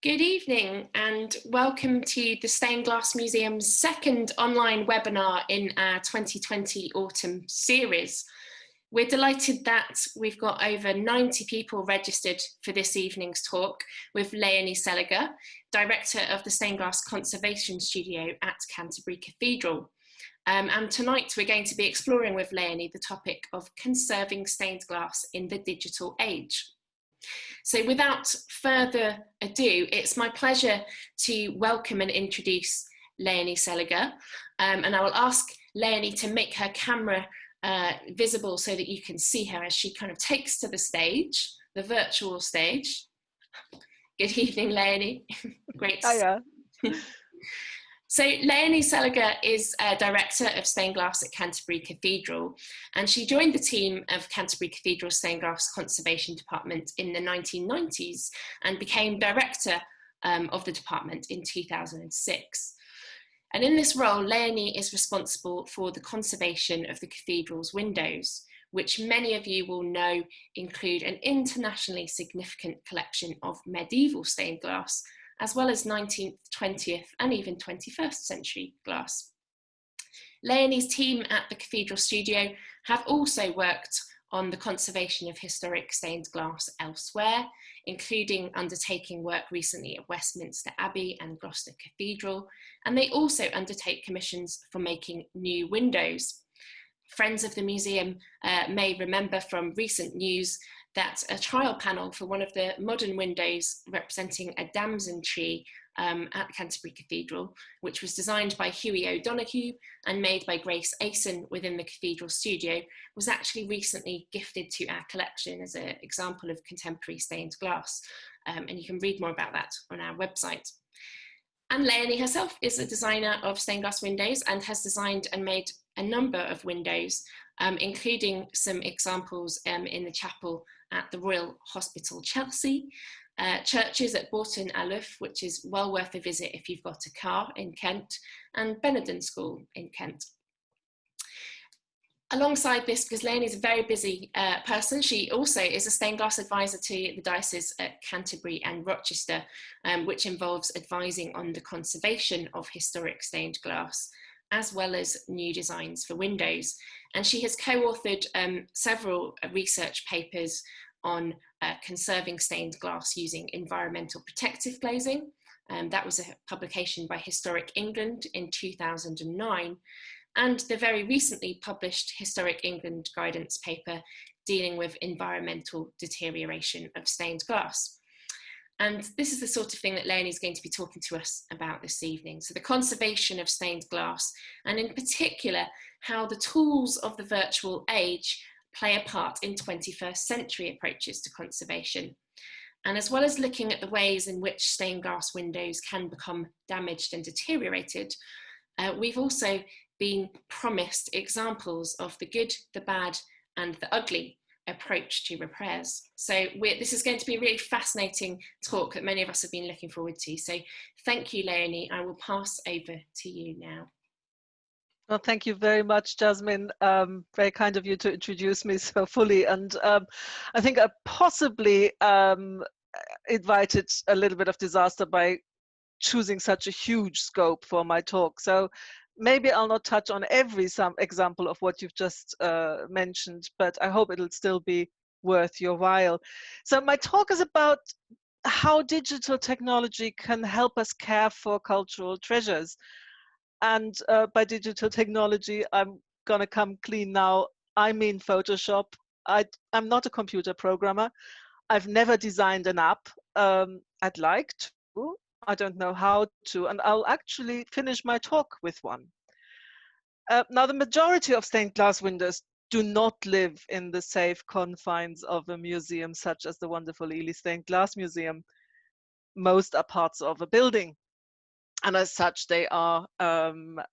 Good evening and welcome to the Stained Glass Museum's second online webinar in our 2020 autumn series. We're delighted that we've got over 90 people registered for this evening's talk with Léonie Seliger, Director of the Stained Glass Conservation Studio at Canterbury Cathedral. And tonight we're going to be exploring with Léonie the topic of conserving stained glass in the digital age. So without further ado, it's my pleasure to welcome and introduce Léonie Seliger. And I will ask Léonie to make her camera visible so that you can see her as she kind of takes to the stage, the virtual stage. Good evening, Léonie. Great to see you. So Léonie Seliger is Director of Stained Glass at Canterbury Cathedral, and she joined the team of Canterbury Cathedral Stained Glass Conservation Department in the 1990s and became Director of the department in 2006. And in this role, Léonie is responsible for the conservation of the cathedral's windows, which many of you will know include an internationally significant collection of medieval stained glass, as well as 19th, 20th and even 21st century glass. Léonie's team at the Cathedral Studio have also worked on the conservation of historic stained glass elsewhere, including undertaking work recently at Westminster Abbey and Gloucester Cathedral, and they also undertake commissions for making new windows. Friends of the museum may remember from recent news that a trial panel for one of the modern windows representing a damson tree at Canterbury Cathedral, which was designed by Hughie O'Donoghue and made by Grace Asen within the Cathedral Studio, was actually recently gifted to our collection as an example of contemporary stained glass. And you can read more about that on our website. And Léonie herself is a designer of stained glass windows and has designed and made a number of windows, including some examples in the chapel at the Royal Hospital Chelsea, churches at Bourton-Allouf, which is well worth a visit if you've got a car in Kent, and Benedon School in Kent. Alongside this, because Léonie is a very busy person, she also is a stained glass advisor to the Diocese at Canterbury and Rochester, which involves advising on the conservation of historic stained glass, as well as new designs for windows. And she has co-authored several research papers on conserving stained glass using environmental protective glazing. That was a publication by Historic England in 2009. And the very recently published Historic England guidance paper dealing with environmental deterioration of stained glass. And this is the sort of thing that Léonie is going to be talking to us about this evening. So the conservation of stained glass, and in particular, how the tools of the virtual age play a part in 21st century approaches to conservation. And as well as looking at the ways in which stained glass windows can become damaged and deteriorated, we've also been promised examples of the good, the bad, and the ugly approach to repairs. So this is going to be a really fascinating talk that many of us have been looking forward to. So thank you, Léonie. I will pass over to you now. Well, thank you very much, Jasmine. Very kind of you to introduce me so fully. And I think I possibly invited a little bit of disaster by choosing such a huge scope for my talk. So maybe I'll not touch on every example of what you've just mentioned, but I hope it'll still be worth your while. So my talk is about how digital technology can help us care for cultural treasures. And by digital technology, I'm gonna come clean now. I mean Photoshop. I'm not a computer programmer. I've never designed an app. I'd like to. I don't know how to, and I'll actually finish my talk with one. Now, the majority of stained glass windows do not live in the safe confines of a museum such as the wonderful Ely Stained Glass Museum. Most are parts of a building. And as such, they are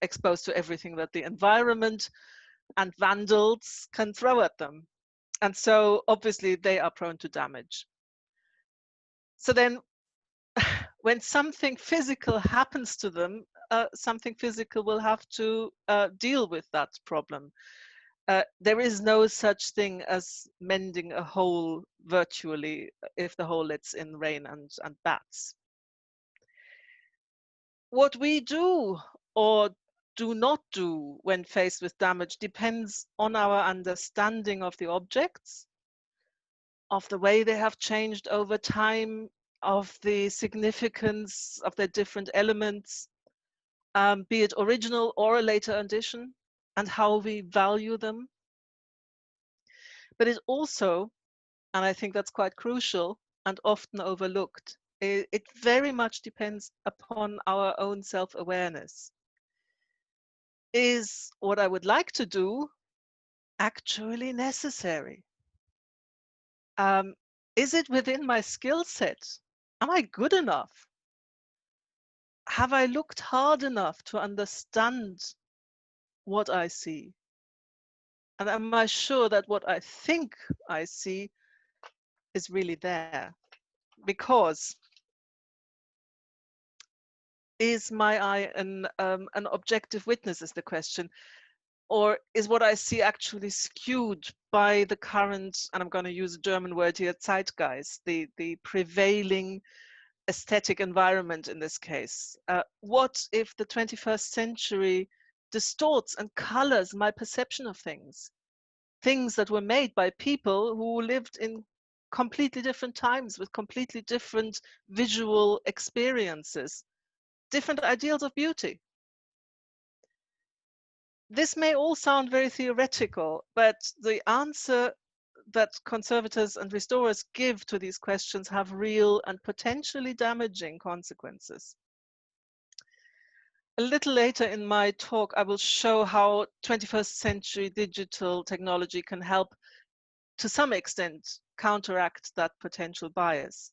exposed to everything that the environment and vandals can throw at them. And so obviously they are prone to damage. So then when something physical happens to them, something physical will have to deal with that problem. There is no such thing as mending a hole virtually if the hole lets in rain and bats. What we do or do not do when faced with damage depends on our understanding of the objects, of the way they have changed over time, of the significance of their different elements, be it original or a later addition, and how we value them. But it also, and I think that's quite crucial and often overlooked, it very much depends upon our own self-awareness. Is what I would like to do actually necessary? Is it within my skill set? Am I good enough? Have I looked hard enough to understand what I see? And am I sure that what I think I see is really there? Because is my eye an objective witness is the question, or is what I see actually skewed by the current, and I'm going to use a German word here, Zeitgeist, the prevailing aesthetic environment in this case? What if the 21st century distorts and colors my perception of things? Things that were made by people who lived in completely different times with completely different visual experiences, different ideals of beauty. This may all sound very theoretical, but the answer that conservators and restorers give to these questions have real and potentially damaging consequences. A little later in my talk, I will show how 21st century digital technology can help to some extent counteract that potential bias.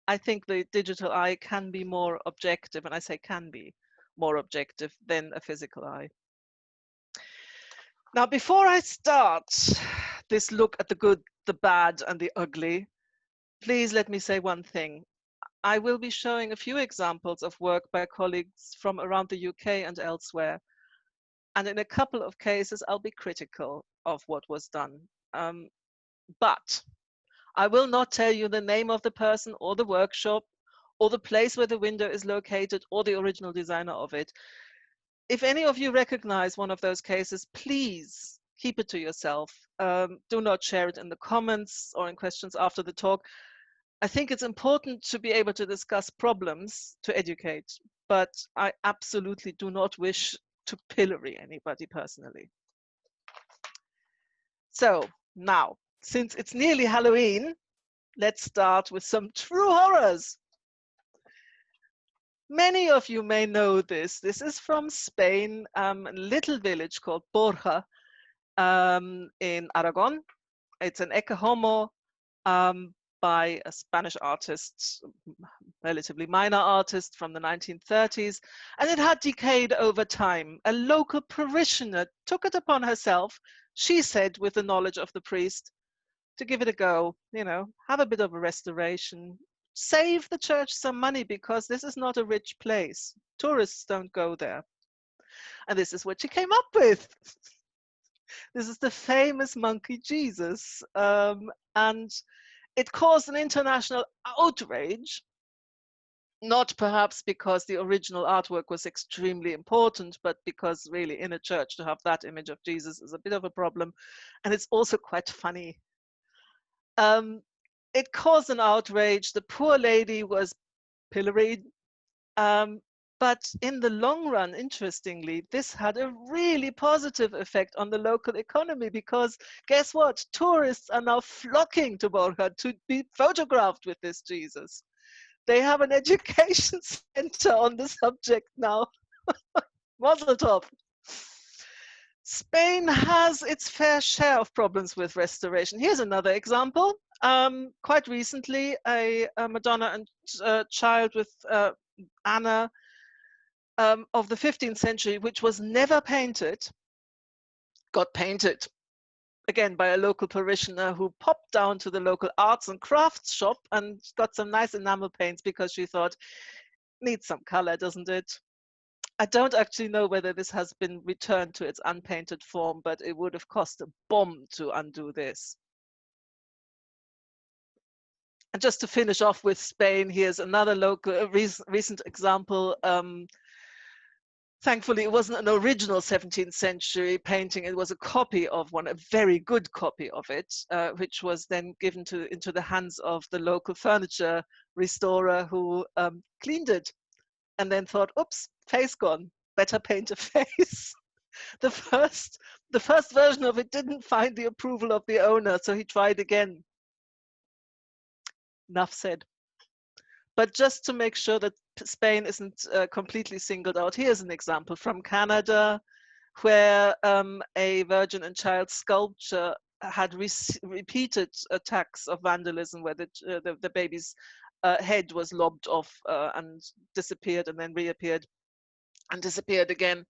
I think the digital eye can be more objective, and I say can be more objective than a physical eye. Now, before I start this look at the good, the bad, and the ugly, please let me say one thing. I will be showing a few examples of work by colleagues from around the UK and elsewhere. And in a couple of cases, I'll be critical of what was done. But I will not tell you the name of the person or the workshop or the place where the window is located or the original designer of it. If any of you recognize one of those cases, please keep it to yourself. Do not share it in the comments or in questions after the talk. I think it's important to be able to discuss problems to educate, but I absolutely do not wish to pillory anybody personally. So now, since it's nearly Halloween, let's start with some true horrors. Many of you may know this. This is from Spain, a little village called Borja in Aragon. It's an Ecce Homo by a Spanish artist, relatively minor artist from the 1930s, and it had decayed over time. A local parishioner took it upon herself, she said, with the knowledge of the priest, to give it a go, you know, have a bit of a restoration, save the church some money because this is not a rich place. Tourists don't go there. And this is what she came up with. This is the famous monkey Jesus. And it caused an international outrage, not perhaps because the original artwork was extremely important, but because really in a church to have that image of Jesus is a bit of a problem. And it's also quite funny. It caused an outrage. The poor lady was pilloried. But in the long run, interestingly, this had a really positive effect on the local economy because guess what? Tourists are now flocking to Borja to be photographed with this Jesus. They have an education center on the subject now. Mazel tov. Spain has its fair share of problems with restoration. Here's another example. Quite recently, a Madonna and child with Anna of the 15th century, which was never painted, got painted again by a local parishioner who popped down to the local arts and crafts shop and got some nice enamel paints because she thought, needs some color, doesn't it? I don't actually know whether this has been returned to its unpainted form, but it would have cost a bomb to undo this. And just to finish off with Spain, here's another local recent example. Thankfully, it wasn't an original 17th century painting. It was a copy of one, a very good copy of it, which was then given into the hands of the local furniture restorer, who cleaned it and then thought, oops, face gone, better paint a face. The first version of it didn't find the approval of the owner, so he tried again. Enough said. But just to make sure that Spain isn't completely singled out, here's an example from Canada, where a Virgin and Child sculpture had repeated attacks of vandalism, where the baby's head was lobbed off and disappeared, and then reappeared and disappeared again.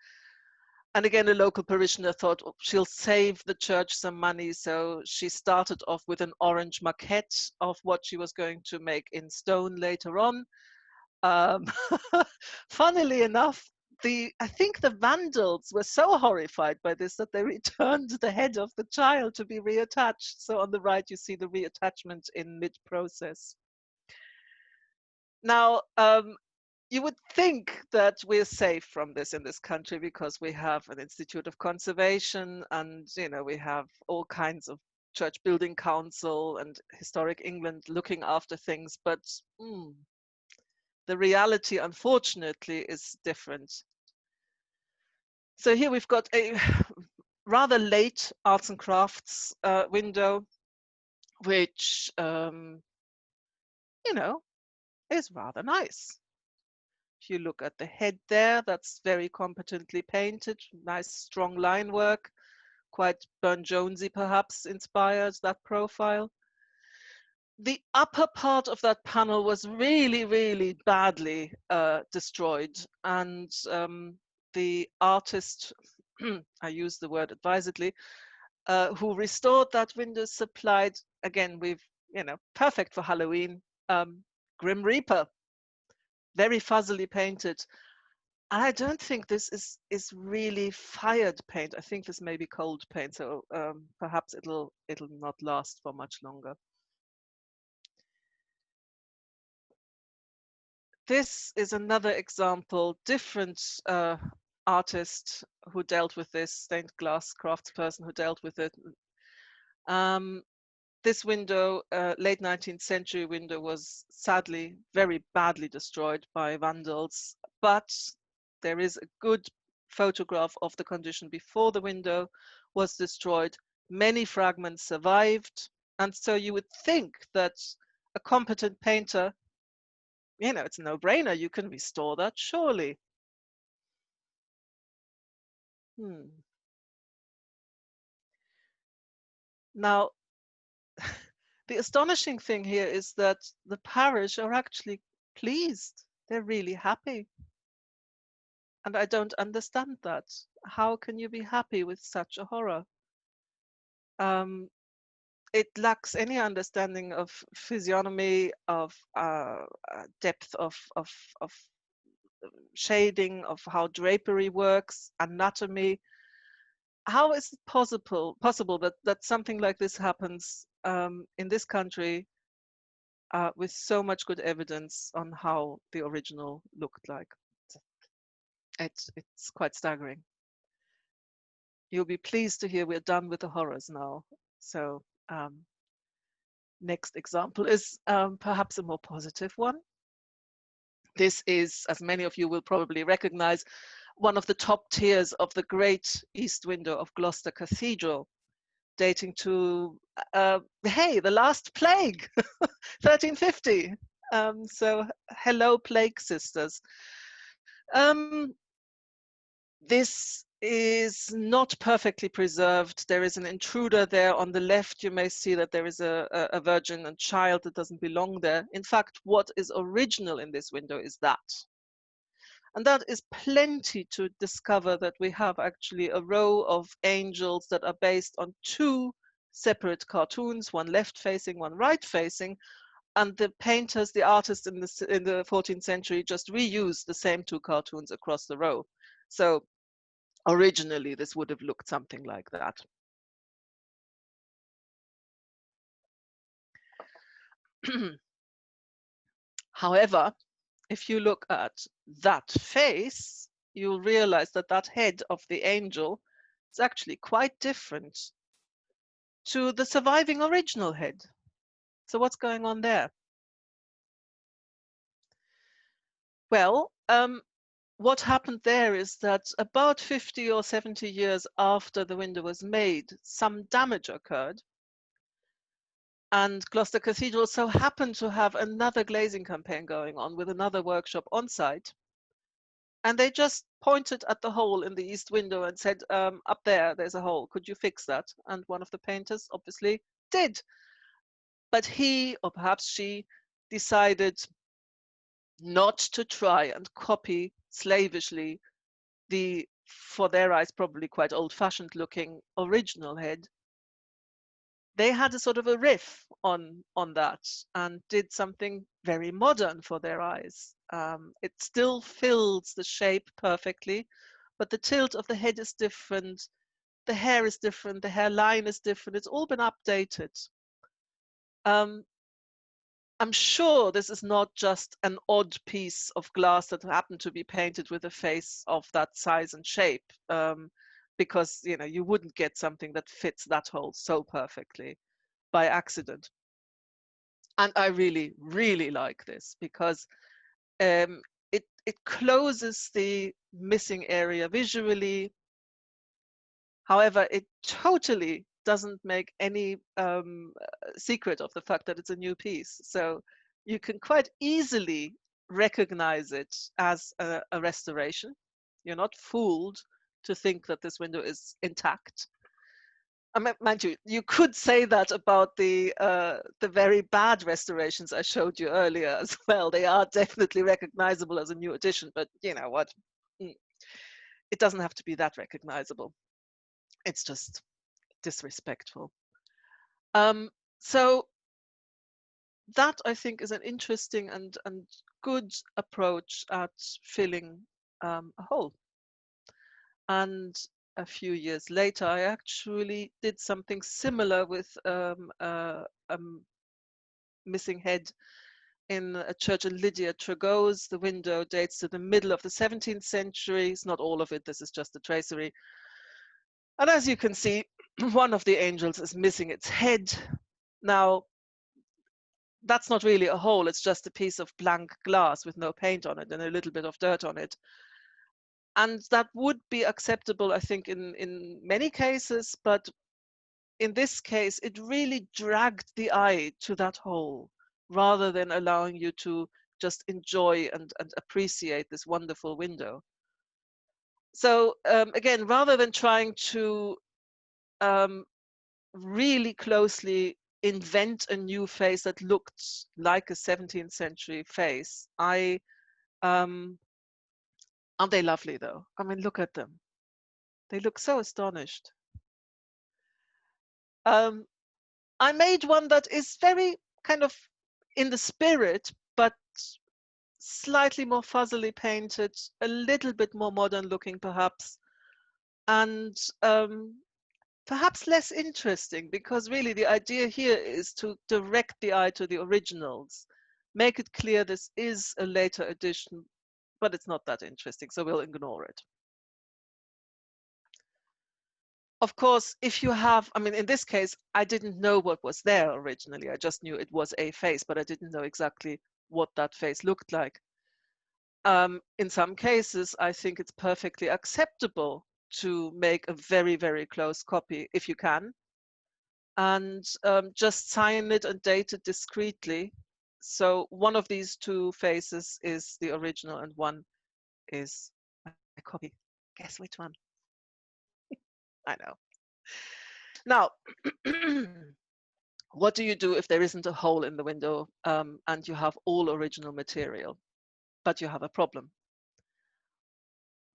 And again, a local parishioner thought, oh, she'll save the church some money. So she started off with an orange maquette of what she was going to make in stone later on. Funnily enough, I think the Vandals were so horrified by this that they returned the head of the child to be reattached. So on the right, you see the reattachment in mid-process. Now, you would think that we're safe from this in this country because we have an Institute of Conservation, and we have all kinds of church building council and Historic England looking after things, but the reality, unfortunately, is different. So here we've got a rather late arts and crafts window, which is rather nice. If you look at the head there, that's very competently painted, nice strong line work, quite Burne-Jonesy perhaps inspired, that profile. The upper part of that panel was really, really badly destroyed, and the artist, I use the word advisedly, who restored that window supplied, again, perfect for Halloween, Grim Reaper, very fuzzily painted. And I don't think this is really fired paint. I think this may be cold paint, so perhaps it'll not last for much longer. This is another example, different artist who dealt with this, stained glass craftsperson who dealt with it. This window, late 19th century window, was sadly very badly destroyed by vandals, but there is a good photograph of the condition before the window was destroyed. Many fragments survived, and so you would think that a competent painter, it's a no-brainer, you can restore that, surely. Now, the astonishing thing here is that the parish are actually pleased. They're really happy. And I don't understand that. How can you be happy with such a horror? It lacks any understanding of physiognomy, of depth of shading, of how drapery works, anatomy. How is it possible that something like this happens in this country with so much good evidence on how the original looked like? It's quite staggering. You'll be pleased to hear we're done with the horrors now. So next example is perhaps a more positive one. This is, as many of you will probably recognize, one of the top tiers of the great east window of Gloucester Cathedral, dating to, the last plague, 1350. So hello, plague sisters. This is not perfectly preserved. There is an intruder there on the left. You may see that there is a Virgin and Child that doesn't belong there. In fact, what is original in this window is that. And that is plenty to discover that we have actually a row of angels that are based on two separate cartoons, one left facing, one right facing. And the painters, the artists in the 14th century just reused the same two cartoons across the row. So originally, this would have looked something like that. However, if you look at that face, you'll realize that that head of the angel is actually quite different to the surviving original head. So what's going on there? Well, what happened there is that about 50 or 70 years after the window was made, some damage occurred. And Gloucester Cathedral so happened to have another glazing campaign going on with another workshop on site. And they just pointed at the hole in the east window and said, up there, there's a hole. Could you fix that? And one of the painters obviously did. But he, or perhaps she, decided not to try and copy slavishly the, for their eyes, probably quite old-fashioned looking original head. They had a sort of a riff on that and did something very modern for their eyes. It still fills the shape perfectly, but the tilt of the head is different, the hair is different, the hairline is different. It's all been updated. I'm sure this is not just an odd piece of glass that happened to be painted with a face of that size and shape, because you wouldn't get something that fits that hole so perfectly by accident. And I really, really like this because it closes the missing area visually. However, it totally doesn't make any secret of the fact that it's a new piece. So you can quite easily recognize it as a restoration. You're not fooled to think that this window is intact. Mind you, you could say that about the very bad restorations I showed you earlier as well. They are definitely recognizable as a new addition, but you know what? It doesn't have to be that recognizable. It's just disrespectful. So that I think is an interesting and good approach at filling a hole. And a few years later, I actually did something similar with a missing head in a church in Lydia, Tregoes. The window dates to the middle of the 17th century. It's not all of it, this is just a tracery. And as you can see, one of the angels is missing its head. Now, that's not really a hole, it's just a piece of blank glass with no paint on it and a little bit of dirt on it. And that would be acceptable, I think, in many cases, but in this case, it really dragged the eye to that hole rather than allowing you to just enjoy and appreciate this wonderful window. So again, rather than trying to really closely invent a new face that looked like a 17th century face, aren't they lovely though? I mean, look at them. They look so astonished. I made one that is very kind of in the spirit, but slightly more fuzzily painted, a little bit more modern looking perhaps, and perhaps less interesting, because really the idea here is to direct the eye to the originals, make it clear this is a later edition, but it's not that interesting, so we'll ignore it. Of course, if you have, I mean, in this case, I didn't know what was there originally. I just knew it was a face, but I didn't know exactly what that face looked like. In some cases, I think it's perfectly acceptable to make a very, very close copy if you can, and just sign it and date it discreetly. So one of these two faces is the original and one is a copy. Guess which one? I know. Now, what do you do if there isn't a hole in the window and you have all original material, but you have a problem?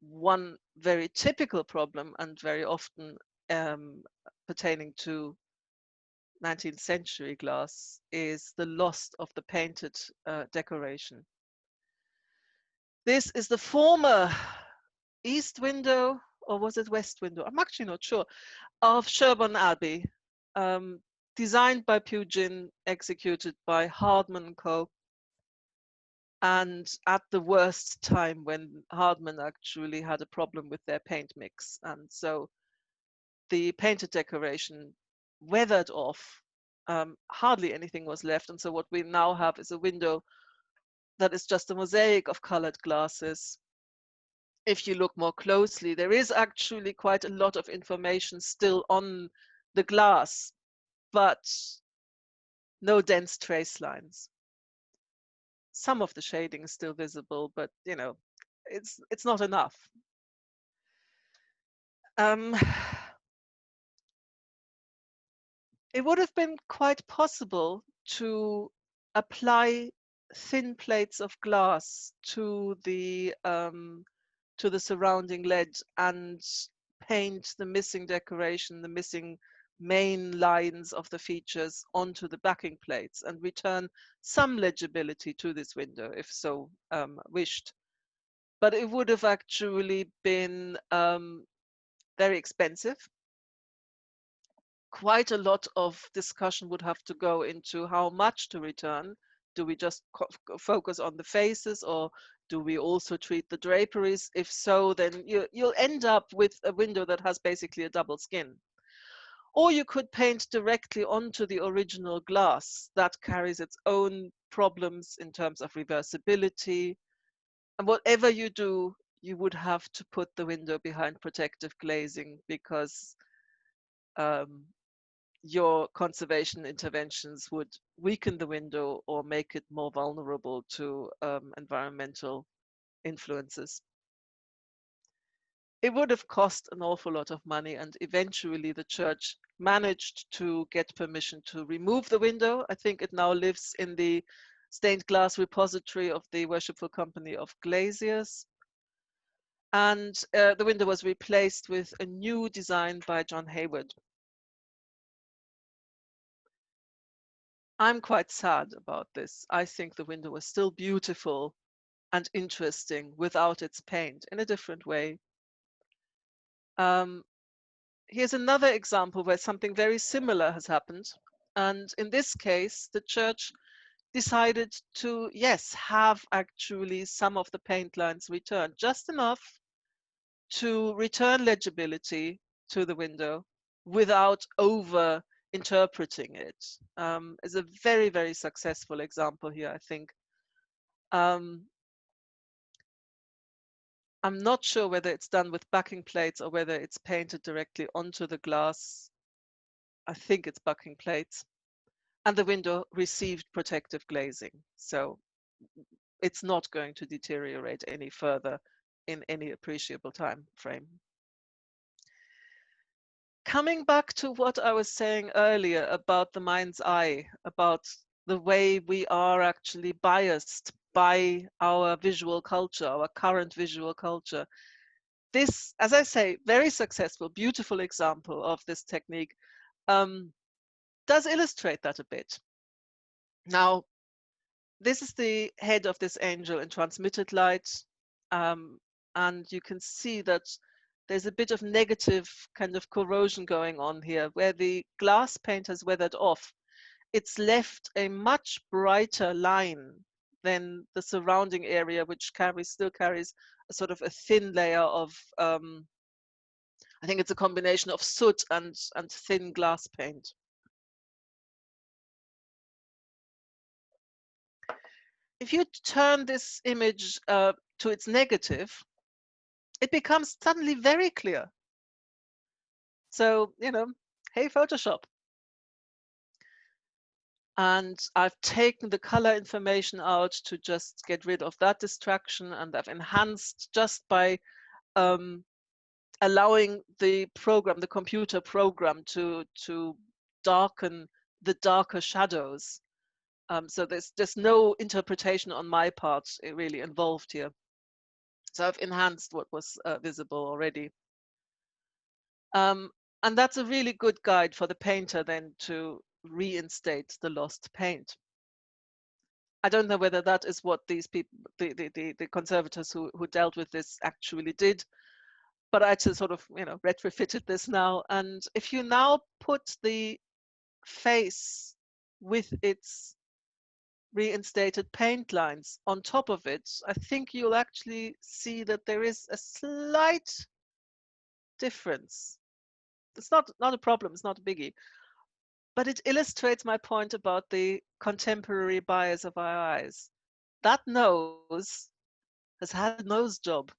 One very typical problem, and very often pertaining to 19th century glass, is the loss of the painted decoration. This is the former east window, or was it west window? I'm actually not sure, of Sherborne Abbey, designed by Pugin, executed by Hardman & Co. and at the worst time when Hardman actually had a problem with their paint mix. And so the painted decoration weathered off. Hardly anything was left. And so what we now have is a window that is just a mosaic of colored glasses. If you look more closely, there is actually quite a lot of information still on the glass, but no dense trace lines. Some of the shading is still visible, but you know, it's not enough. It would have been quite possible to apply thin plates of glass to the surrounding lead and paint the missing decoration, the missing main lines of the features onto the backing plates and return some legibility to this window if so wished. But it would have actually been very expensive. Quite a lot of discussion would have to go into how much to return. Do we just focus on the faces, or do we also treat the draperies? If so, then you'll end up with a window that has basically a double skin. Or you could paint directly onto the original glass. That carries its own problems in terms of reversibility. And whatever you do, you would have to put the window behind protective glazing, because your conservation interventions would weaken the window or make it more vulnerable to environmental influences. It would have cost an awful lot of money, and eventually the church managed to get permission to remove the window. I think it now lives in the stained glass repository of the Worshipful Company of Glaziers. And the window was replaced with a new design by John Hayward. I'm quite sad about this. I think the window was still beautiful and interesting without its paint in a different way. Here's another example where something very similar has happened. And in this case, the church decided to, yes, have actually some of the paint lines returned, just enough to return legibility to the window without over interpreting it. Is a very, very successful example here, I think. I'm not sure whether it's done with backing plates or whether it's painted directly onto the glass. I think it's backing plates. And the window received protective glazing. So it's not going to deteriorate any further in any appreciable time frame. Coming back to what I was saying earlier about the mind's eye, about the way we are actually biased by our visual culture, our current visual culture. This, as I say, very successful, beautiful example of this technique does illustrate that a bit. Now, this is the head of this angel in transmitted light, and you can see that there's a bit of negative kind of corrosion going on here, where the glass paint has weathered off. It's left a much brighter line than the surrounding area, which still carries a sort of a thin layer of, I think it's a combination of soot and thin glass paint. If you turn this image to its negative, it becomes suddenly very clear. So, you know, hey, Photoshop. And I've taken the color information out to just get rid of that distraction, and I've enhanced just by allowing the program, the computer program, to darken the darker shadows. So there's no interpretation on my part really involved here. So I've enhanced what was visible already. And that's a really good guide for the painter then to reinstate the lost paint. I don't know whether that is what these people, the conservators who dealt with this actually did, but I just sort of, you know, retrofitted this now. And if you now put the face with its reinstated paint lines on top of it, I think you'll actually see that there is a slight difference. It's not a problem, it's not a biggie, but it illustrates my point about the contemporary bias of our eyes. That nose has had a nose job.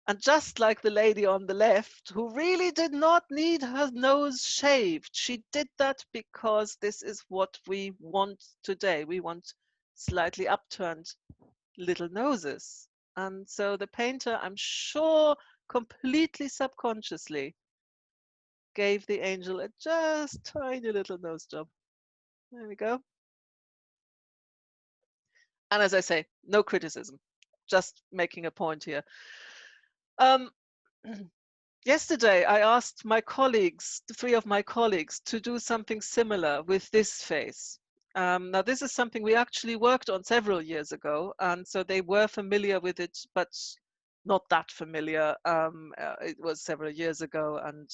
And just like the lady on the left, who really did not need her nose shaved, she did that because this is what we want today. We want slightly upturned little noses. And so the painter, I'm sure, completely subconsciously gave the angel a just tiny little nose job. There we go. And as I say, no criticism, just making a point here. Um, Yesterday, I asked my colleagues, the three of my colleagues, to do something similar with this face. Now, this is something we actually worked on several years ago, and so they were familiar with it, but not that familiar. It was several years ago, and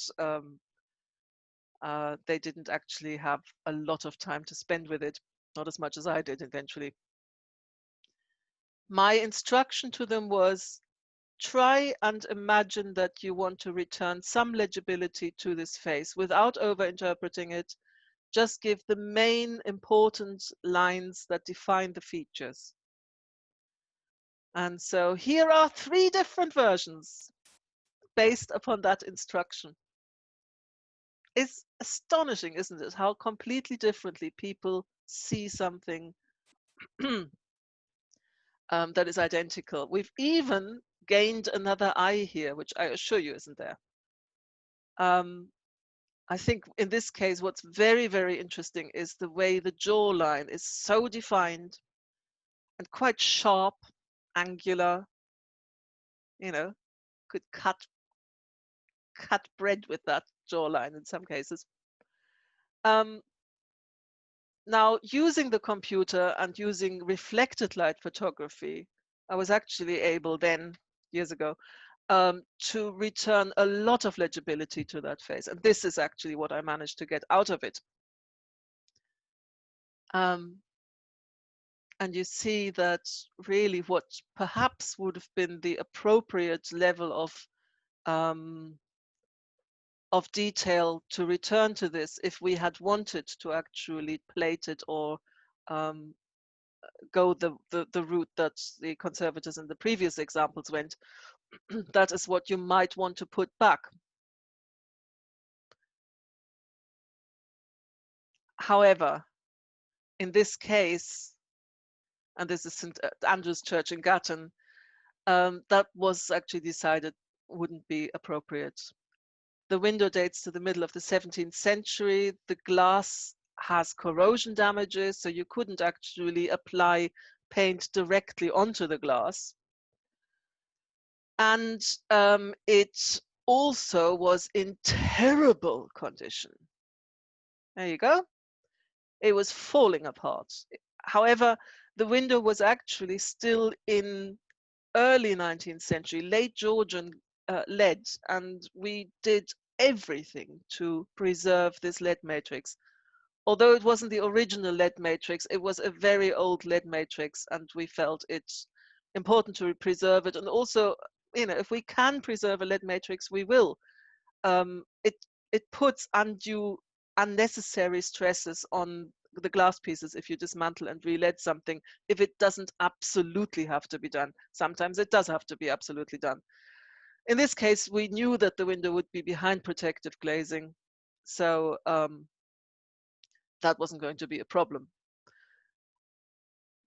they didn't actually have a lot of time to spend with it, not as much as I did eventually. My instruction to them was, try and imagine that you want to return some legibility to this face without over-interpreting it. Just give the main important lines that define the features. And so here are 3 different versions based upon that instruction. It's astonishing, isn't it, how completely differently people see something that is identical. We've even gained another eye here, which I assure you isn't there. I think in this case, what's very, very interesting is the way the jawline is so defined and quite sharp, angular, you know, could cut bread with that jawline in some cases. Now, using the computer and using reflected light photography, I was actually able then, years ago, to return a lot of legibility to that face. And this is actually what I managed to get out of it. And you see that really what perhaps would have been the appropriate level of detail to return to this if we had wanted to actually plate it or go the route that the conservators in the previous examples went, that is what you might want to put back. However, in this case, and this is St. Andrew's Church in Gatton, that was actually decided wouldn't be appropriate. The window dates to the middle of the 17th century. The glass has corrosion damages, so you couldn't actually apply paint directly onto the glass. And it also was in terrible condition. There you go. It was falling apart. However, the window was actually still in early 19th century, late Georgian lead, and we did everything to preserve this lead matrix. Although it wasn't the original lead matrix, it was a very old lead matrix, and we felt it important to preserve it. And also, you know, if we can preserve a lead matrix, we will. It puts unnecessary stresses on the glass pieces if you dismantle and re-lead something, if it doesn't absolutely have to be done. Sometimes it does have to be absolutely done. In this case, we knew that the window would be behind protective glazing, so that wasn't going to be a problem.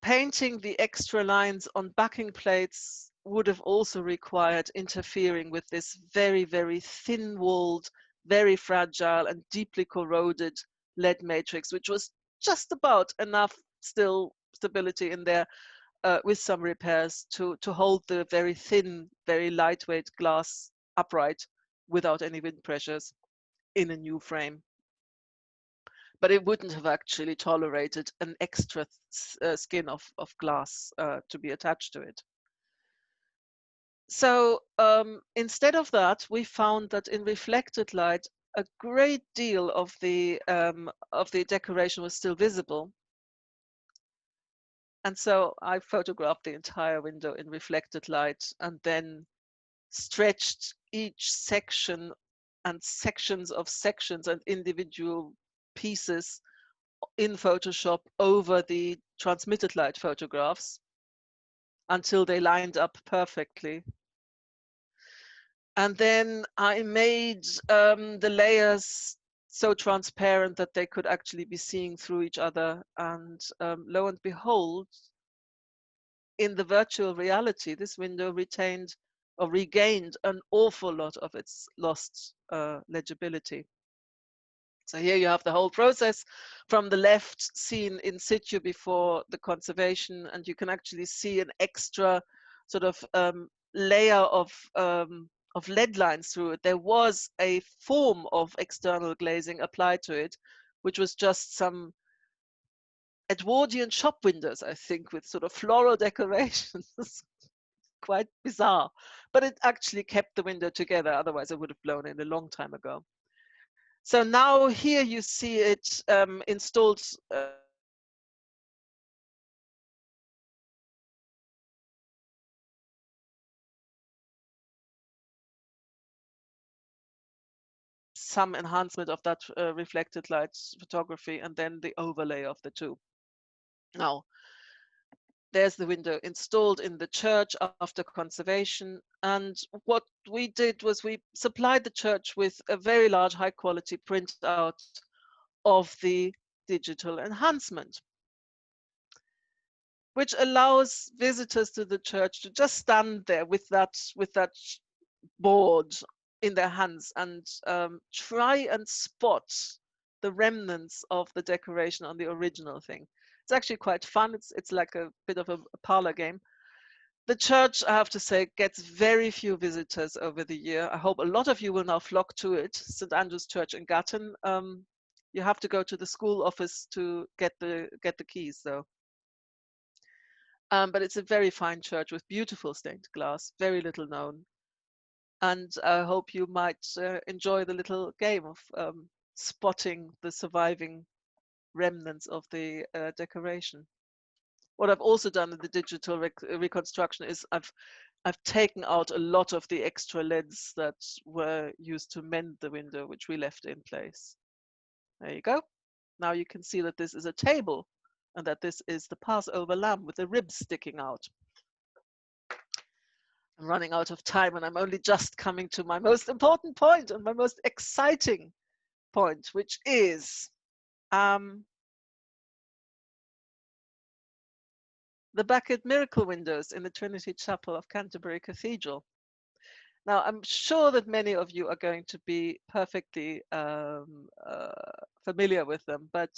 Painting the extra lines on backing plates would have also required interfering with this very, very thin-walled, very fragile and deeply corroded lead matrix, which was just about enough still stability in there with some repairs to hold the very thin, very lightweight glass upright without any wind pressures in a new frame. But it wouldn't have actually tolerated an extra skin of glass to be attached to it. So instead of that, we found that in reflected light, a great deal of the decoration was still visible. And so I photographed the entire window in reflected light and then stretched each section and sections of sections and individual pieces in Photoshop over the transmitted light photographs until they lined up perfectly. And then I made the layers so transparent that they could actually be seeing through each other. And lo and behold, in the virtual reality, this window retained or regained an awful lot of its lost legibility. So here you have the whole process from the left seen in situ before the conservation, and you can actually see an extra sort of layer of lead lines through it. There was a form of external glazing applied to it, which was just some Edwardian shop windows, I think, with sort of floral decorations. Quite bizarre, but it actually kept the window together. Otherwise, it would have blown in a long time ago. So now here you see it installed some enhancement of that reflected light photography and then the overlay of the two. Now, there's the window installed in the church after conservation. And what we did was we supplied the church with a very large, high quality printout of the digital enhancement, which allows visitors to the church to just stand there with that board in their hands and try and spot the remnants of the decoration on the original thing. It's actually quite fun. It's like a bit of a parlor game. The church, I have to say, gets very few visitors over the year. I hope a lot of you will now flock to it. St. Andrew's Church in Gatton. You have to go to the school office to get the keys, though. But it's a very fine church with beautiful stained glass, very little known. And I hope you might enjoy the little game of spotting the surviving remnants of the decoration. What I've also done in the digital reconstruction is I've taken out a lot of the extra leads that were used to mend the window, which we left in place. There you go. Now you can see that this is a table and that this is the Passover lamb with the ribs sticking out. I'm running out of time and I'm only just coming to my most important point and my most exciting point, which is the Becket miracle windows in the Trinity Chapel of Canterbury Cathedral. Now, I'm sure that many of you are going to be perfectly familiar with them, but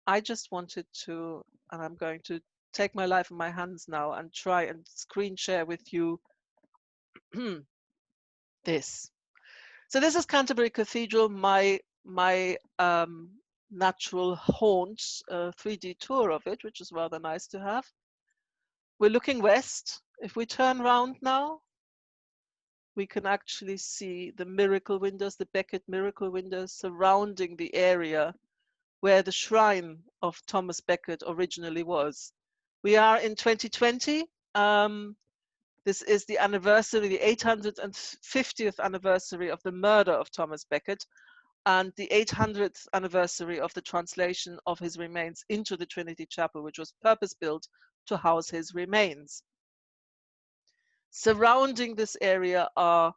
I just wanted to, and I'm going to take my life in my hands now and try and screen share with you this. So this is Canterbury Cathedral, my natural haunt, 3D tour of it, which is rather nice to have. We're looking west. If we turn round now, we can actually see the miracle windows, the Becket miracle windows surrounding the area where the shrine of Thomas Becket originally was. We are in 2020. This is the anniversary, the 850th anniversary of the murder of Thomas Becket and the 800th anniversary of the translation of his remains into the Trinity Chapel, which was purpose-built to house his remains. Surrounding this area are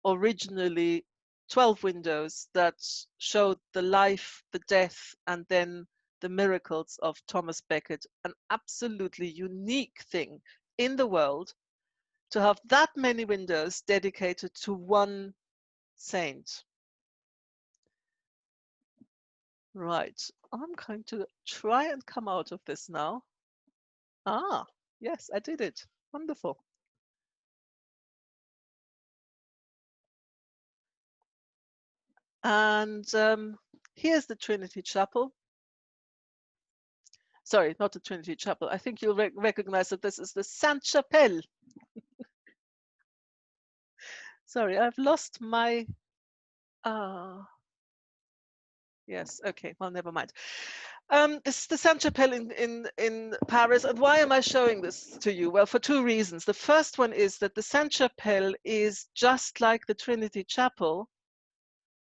originally 12 windows that showed the life, the death, and then the miracles of Thomas Becket, an absolutely unique thing in the world to have that many windows dedicated to one saint. Right, I'm going to try and come out of this now. Ah, yes, I did it. Wonderful. And here's the Trinity Chapel. Sorry, not the Trinity Chapel. I think you'll recognize that this is the Sainte-Chapelle. Sorry, I've lost my... Yes, okay, well, never mind. This is the Sainte-Chapelle in Paris. And why am I showing this to you? Well, for two reasons. The first one is that the Sainte-Chapelle is, just like the Trinity Chapel,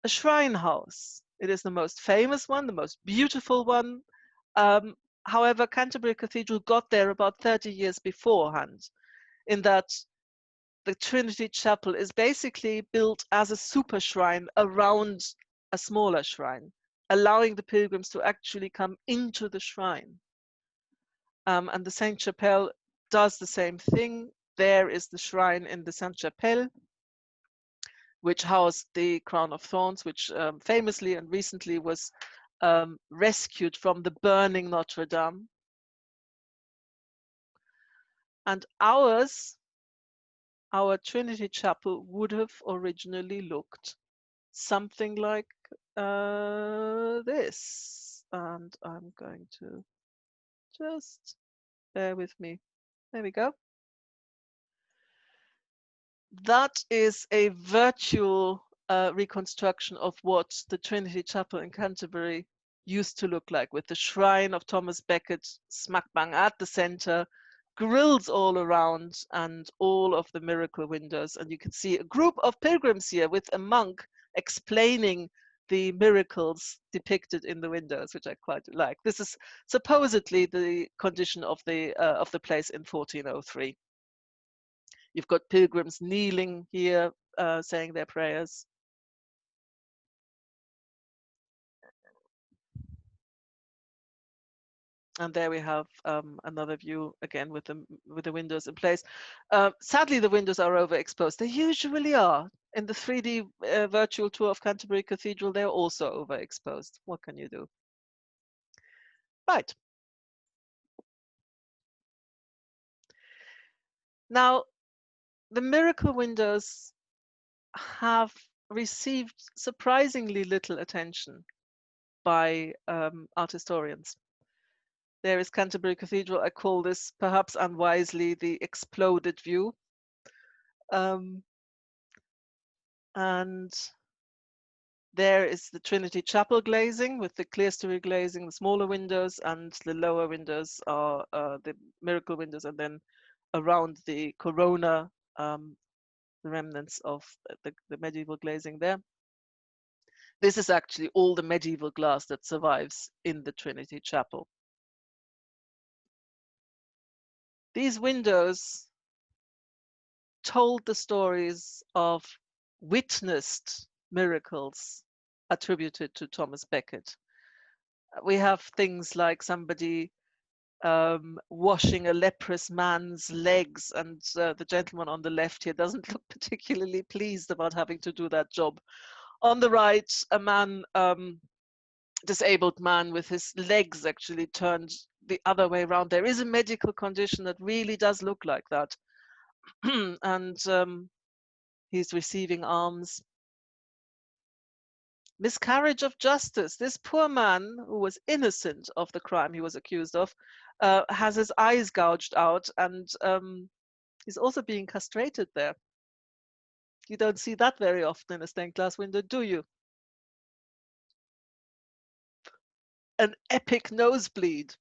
a shrine house. It is the most famous one, the most beautiful one. However, Canterbury Cathedral got there about 30 years beforehand, in that the Trinity Chapel is basically built as a super shrine around a smaller shrine, allowing the pilgrims to actually come into the shrine. And the Sainte-Chapelle does the same thing. There is the shrine in the Sainte-Chapelle, which housed the crown of thorns, which famously and recently was rescued from the burning Notre Dame. And our Trinity Chapel would have originally looked something like this. And I'm going to just bear with me. There we go. That is a virtual reconstruction of what the Trinity Chapel in Canterbury used to look like, with the shrine of Thomas Becket smack bang at the center, grills all around, and all of the miracle windows. And you can see a group of pilgrims here with a monk explaining the miracles depicted in the windows, which I quite like. This is supposedly the condition of the place in 1403. You've got pilgrims kneeling here, saying their prayers. And there we have another view again with the windows in place. Sadly, the windows are overexposed. They usually are. In the 3D virtual tour of Canterbury Cathedral, they're also overexposed. What can you do? Right. Now, the miracle windows have received surprisingly little attention by art historians. There is Canterbury Cathedral. I call this, perhaps unwisely, the exploded view. And there is the Trinity Chapel glazing with the clerestory glazing, the smaller windows, and the lower windows are the miracle windows, and then around the corona, the remnants of the medieval glazing there. This is actually all the medieval glass that survives in the Trinity Chapel. These windows told the stories of witnessed miracles attributed to Thomas Becket. We have things like somebody washing a leprous man's legs, and the gentleman on the left here doesn't look particularly pleased about having to do that job. On the right, a man, disabled man with his legs actually turned the other way around. There is a medical condition that really does look like that. And he's receiving alms. Miscarriage of justice. This poor man, who was innocent of the crime he was accused of, has his eyes gouged out, and he's also being castrated there. You don't see that very often in a stained glass window, do you? An epic nosebleed.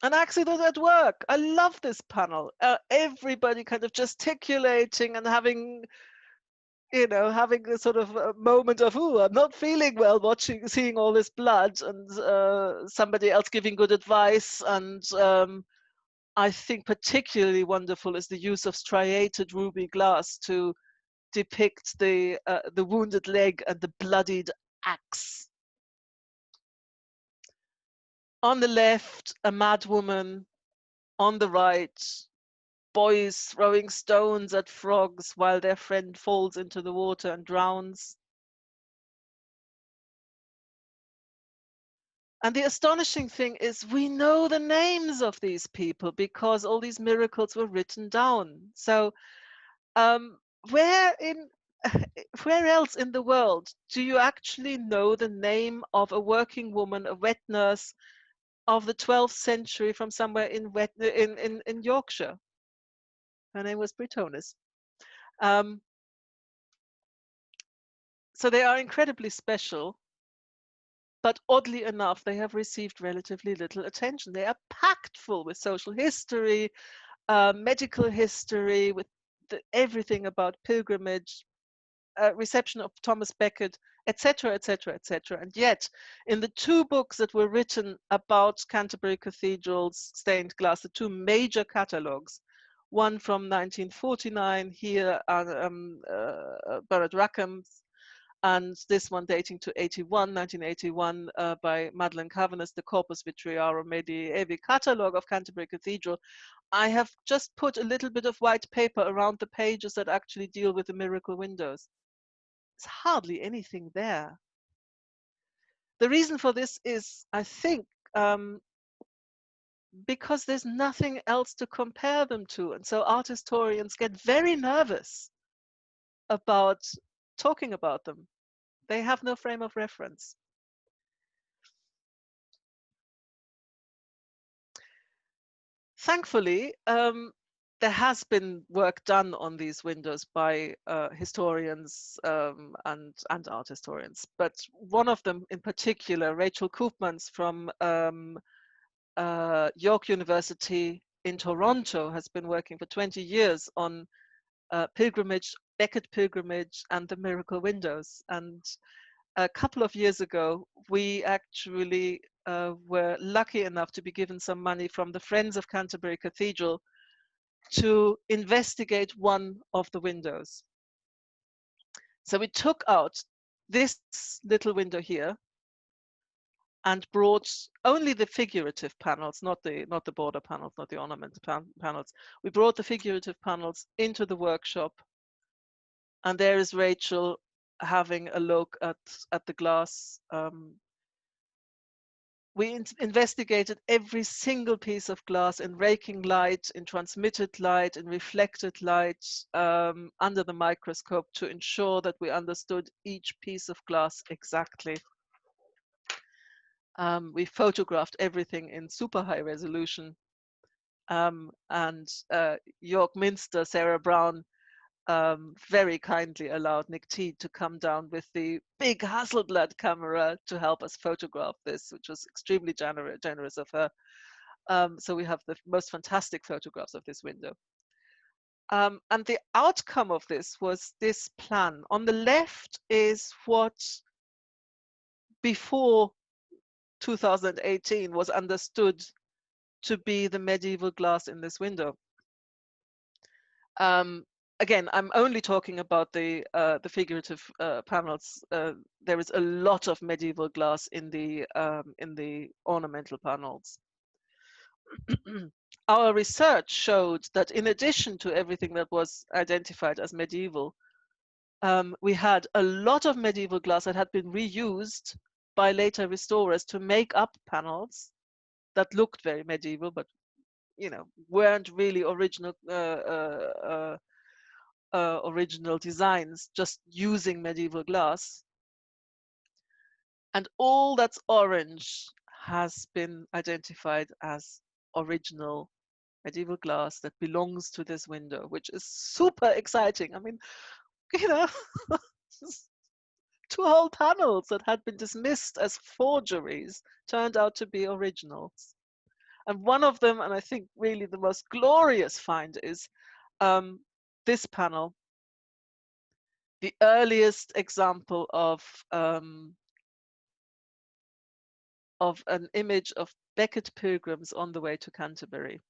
An accident at work. I love this panel. Everybody kind of gesticulating and having, having a sort of a moment of, "Ooh, I'm not feeling well," seeing all this blood, and somebody else giving good advice. And I think particularly wonderful is the use of striated ruby glass to depict the wounded leg and the bloodied axe. On the left, a mad woman. On the right, boys throwing stones at frogs while their friend falls into the water and drowns. And the astonishing thing is we know the names of these people because all these miracles were written down. So where else in the world do you actually know the name of a working woman, a wet nurse of the 12th century from somewhere in Yorkshire? Her name was Britonis. So they are incredibly special, but oddly enough, they have received relatively little attention. They are packed full with social history, medical history, with everything about pilgrimage, reception of Thomas Becket, etc., etc., etc. And yet, in the two books that were written about Canterbury Cathedral's stained glass, the two major catalogues, one from 1949 here, Bernard Rackham's, and this one dating to 1981, by Madeleine Cavaness, the Corpus Vitriarum Medievi Catalogue of Canterbury Cathedral. I have just put a little bit of white paper around the pages that actually deal with the miracle windows. There's hardly anything there. The reason for this is, I think, because there's nothing else to compare them to. And so art historians get very nervous about talking about them. They have no frame of reference. Thankfully, there has been work done on these windows by historians and art historians. But one of them in particular, Rachel Koopmans from York University in Toronto, has been working for 20 years on pilgrimage, Becket pilgrimage, and the miracle windows. And a couple of years ago, we actually were lucky enough to be given some money from the Friends of Canterbury Cathedral to investigate one of the windows. So we took out this little window here and brought only the figurative panels, not the border panels, not the ornamental panels. We brought the figurative panels into the workshop, and there is Rachel having a look at the glass. We investigated every single piece of glass in raking light, in transmitted light, in reflected light, under the microscope, to ensure that we understood each piece of glass exactly. We photographed everything in super high resolution. And York Minster, Sarah Brown, very kindly allowed Nick Teed to come down with the big Hasselblad camera to help us photograph this, which was extremely generous of her. So we have the most fantastic photographs of this window. And the outcome of this was this plan. On the left is what before 2018 was understood to be the medieval glass in this window. Again, I'm only talking about the figurative panels. There is a lot of medieval glass in the ornamental panels. Our research showed that in addition to everything that was identified as medieval, we had a lot of medieval glass that had been reused by later restorers to make up panels that looked very medieval, but weren't really original original designs, just using medieval glass. And all that's orange has been identified as original medieval glass that belongs to this window, which is super exciting. I mean, two whole panels that had been dismissed as forgeries turned out to be originals. And one of them, and I think really the most glorious find, is this panel, the earliest example of an image of Becket pilgrims on the way to Canterbury.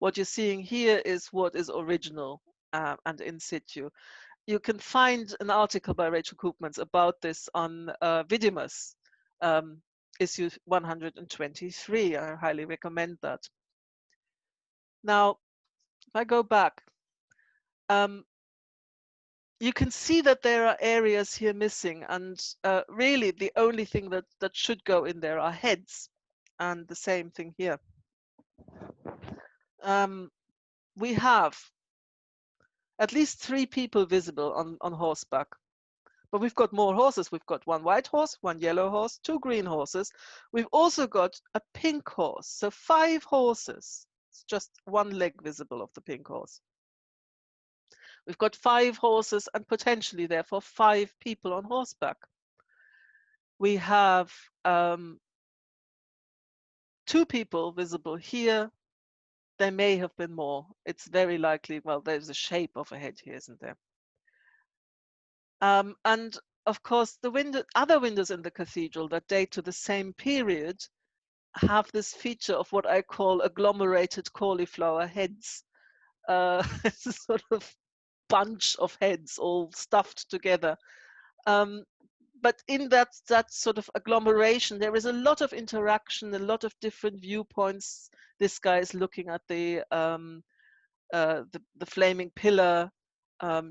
What you're seeing here is what is original and in situ. You can find an article by Rachel Koopmans about this on Vidimus, issue 123. I highly recommend that. Now, if I go back, you can see that there are areas here missing, and really the only thing that should go in there are heads, and the same thing here. We have at least 3 people visible on horseback, but we've got more horses. We've got 1 white horse, 1 yellow horse, 2 green horses. We've also got a pink horse, so 5 horses. It's just 1 leg visible of the pink horse. We've got 5 horses and potentially, therefore, 5 people on horseback. We have 2 people visible here. There may have been more. It's very likely, well, there's a shape of a head here, isn't there? And of course, the other windows in the cathedral that date to the same period have this feature of what I call agglomerated cauliflower heads. It's a sort of bunch of heads all stuffed together. But in that sort of agglomeration, there is a lot of interaction, a lot of different viewpoints. This guy is looking at the flaming pillar.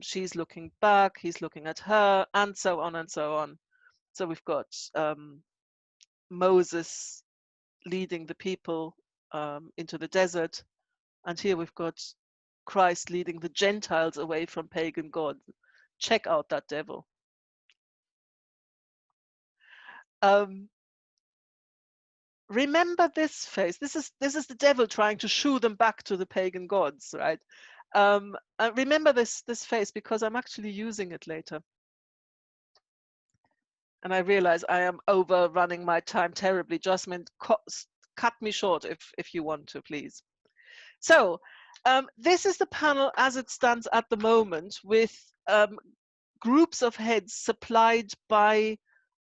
She's looking back. He's looking at her, and so on and so on. So we've got Moses leading the people into the desert, and here we've got Christ leading the Gentiles away from pagan God. Check out that devil. Remember this face. This is the devil trying to shoo them back to the pagan gods, right? Remember this face, because I'm actually using it later. And I realize I am overrunning my time terribly. Jasmine, cut me short if you want to, please. So this is the panel as it stands at the moment, with groups of heads supplied by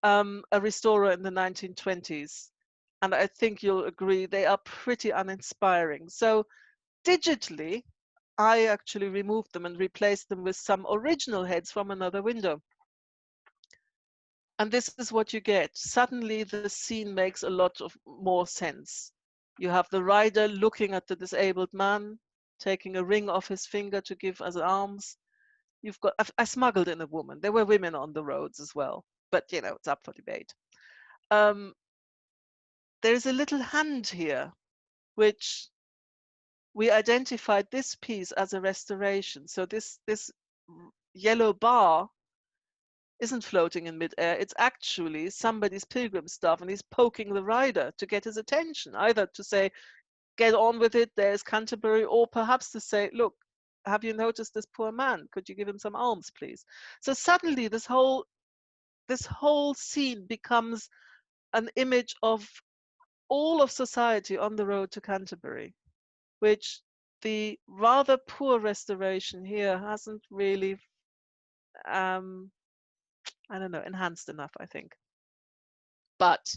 a restorer in the 1920s. And I think you'll agree they are pretty uninspiring. So digitally, I actually removed them and replaced them with some original heads from another window. And this is what you get. Suddenly the scene makes a lot of more sense. You have the rider looking at the disabled man, taking a ring off his finger to give as arms. You've got, I smuggled in a woman. There were women on the roads as well, but you know, it's up for debate. There's a little hand here, which we identified this piece as a restoration. So this yellow bar isn't floating in midair. It's actually somebody's pilgrim staff, and he's poking the rider to get his attention, either to say, get on with it, there's Canterbury, or perhaps to say, look, have you noticed this poor man? Could you give him some alms, please? So suddenly this whole scene becomes an image of all of society on the road to Canterbury, which the rather poor restoration here hasn't really I don't know, enhanced enough, I think. But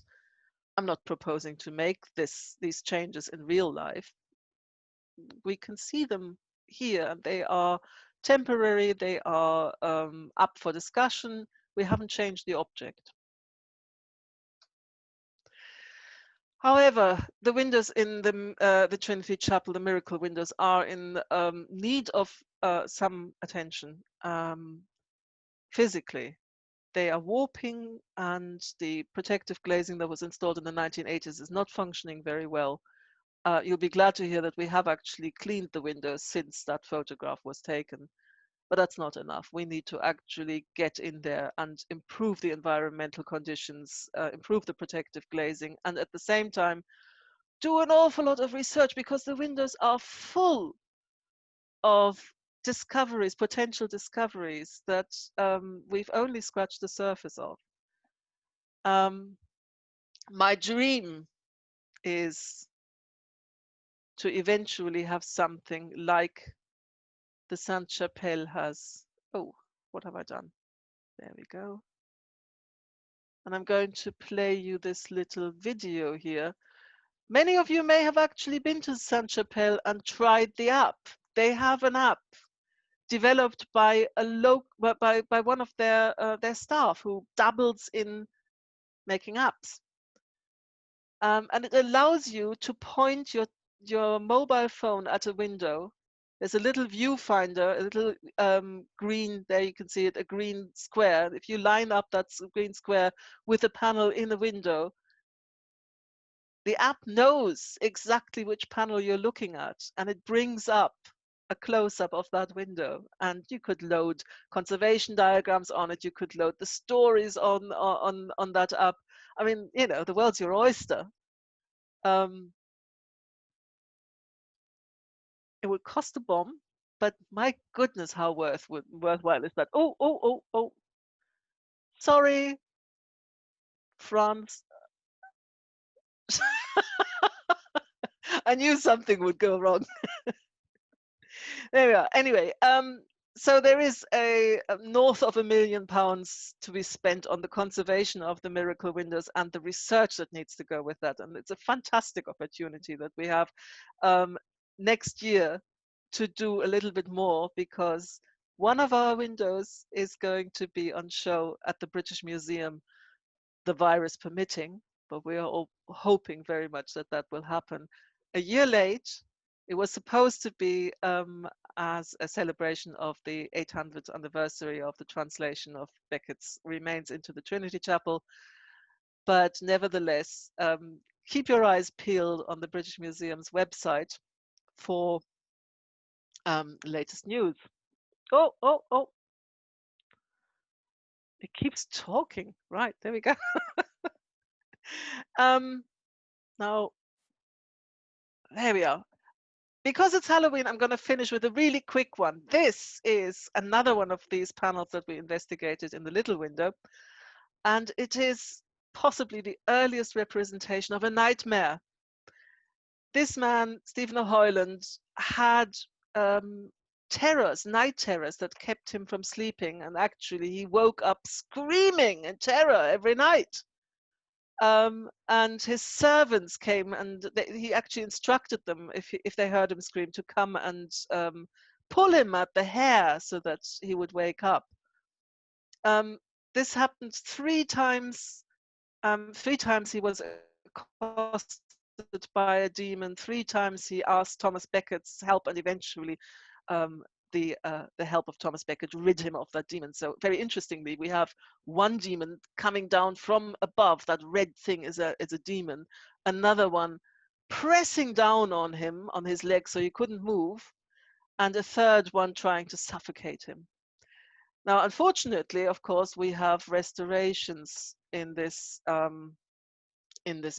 I'm not proposing to make these changes in real life. We can see them here, and they are temporary, they are up for discussion. We haven't changed the object. However, the windows in the Trinity Chapel, the miracle windows, are in need of some attention physically. They are warping, and the protective glazing that was installed in the 1980s is not functioning very well. You'll be glad to hear that we have actually cleaned the windows since that photograph was taken, but that's not enough. We need to actually get in there and improve the environmental conditions, improve the protective glazing, and at the same time do an awful lot of research, because the windows are full of discoveries, potential discoveries that we've only scratched the surface of. My dream is to eventually have something like the Sainte-Chapelle has. Oh, what have I done? There we go. And I'm going to play you this little video here. Many of you may have actually been to Sainte-Chapelle and tried the app. They have an app developed by by one of their staff who dabbles in making apps, and it allows you to point your mobile phone at a window. There's a little viewfinder, a little green, there you can see it, a green square. If you line up that green square with a panel in a window, the app knows exactly which panel you're looking at, and it brings up a close-up of that window. And you could load conservation diagrams on it. You could load the stories on that app. I mean, you know, the world's your oyster. It would cost a bomb, but my goodness, how worthwhile is that? Oh, sorry, France. I knew something would go wrong. There we are. Anyway, so there is a north of £1 million to be spent on the conservation of the miracle windows and the research that needs to go with that. And it's a fantastic opportunity that we have next year to do a little bit more, because one of our windows is going to be on show at the British Museum, the virus permitting, but we are all hoping very much that that will happen. A year late, it was supposed to be as a celebration of the 800th anniversary of the translation of Beckett's remains into the Trinity Chapel. But nevertheless, keep your eyes peeled on the British Museum's website for latest news. Oh, it keeps talking. Right, there we go. Now, there we are. Because it's Halloween, I'm going to finish with a really quick one. This is another one of these panels that we investigated in the little window, and it is possibly the earliest representation of a nightmare. This man, Stephen O'Hoyland, had night terrors that kept him from sleeping, and actually he woke up screaming in terror every night. And his servants came, and he actually instructed them, if they heard him scream, to come and pull him at the hair so that he would wake up. This happened 3 times. 3 times he was accosted by a demon. 3 times he asked Thomas Becket's help, and eventually the help of Thomas Becket rid him of that demon. So very interestingly, we have one demon coming down from above. That red thing is a demon. Another one pressing down on him, on his leg, so he couldn't move, and a third one trying to suffocate him. Now, unfortunately, of course, we have restorations in this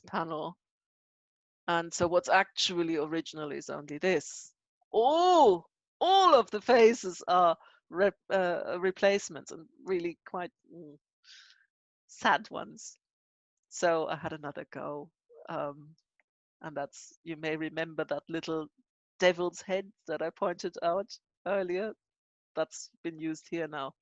panel, and so what's actually original is only this. Oh, all of the faces are replacements, and really quite sad ones. So I had another go, and that's, you may remember that little devil's head that I pointed out earlier. That's been used here now.